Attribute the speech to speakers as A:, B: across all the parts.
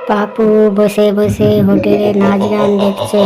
A: পাপু বসে বসে হোটেলে নাচ গান দেখছে।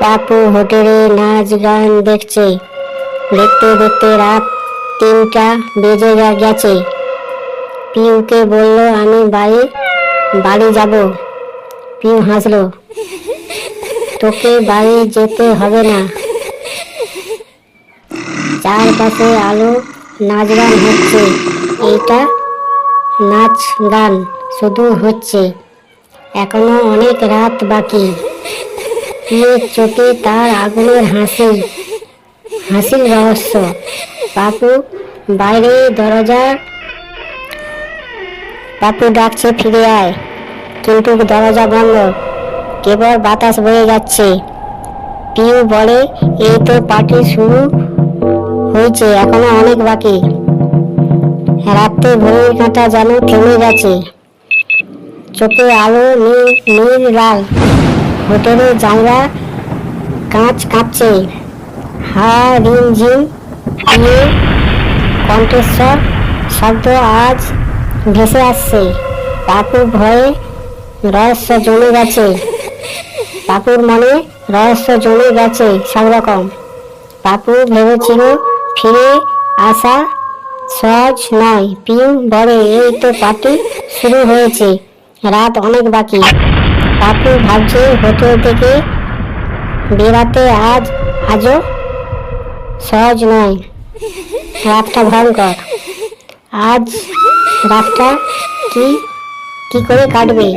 A: পাপু হোটেলে নাচ গান দেখছে। দেখতে দেখতে রাত 3টা বেজে গেছে। পিউকে বলল, আমি বাড়ি যাব। পিউ হাসলো, তোকে বাড়ি যেতে হবে না, চারপাশে আলো, নাচ গান হচ্ছে। এইটা নাচ গান শুধু হচ্ছে, এখনো অনেক রাত বাকি। পিউর চোখে তার আগুনের হাসির রহস্য। পাপু বাইরে পাপু ডাকছে, ফিরে আয়, কিন্তু দরজা বন্ধ, কেবল বাতাস বয়ে যাচ্ছে। পিউ বলে, এই তো পার্টি শুরু হয়েছে, এখনো অনেক বাকি। রাতে ঘড়ির কাঁটা যেন থেমে গেছে, চোখে আলো নীল লাল। হোটেলের জানলা কাঁচ কাঁপছে, হা রিম ঝিম পিউ কণ্ঠস্বর শব্দ আজ ভেসে আসছে। পাপুর ভয়ে রহস্য জমে গেছে, পাপুর মনে রহস্য জমে গেছে সব রকম। পাপু ভেবেছিল ফিরে আসা সহজ নয়। পিউ বলে, এই তো পার্টি শুরু হয়েছে, রাত অনেক বাকি। পাপু ভাবছে, হোটেল থেকে বেরাতে আজও সহজ নয়, রাতটা ভয়ঙ্কর। আজ রাতটা কি করে কাটবে?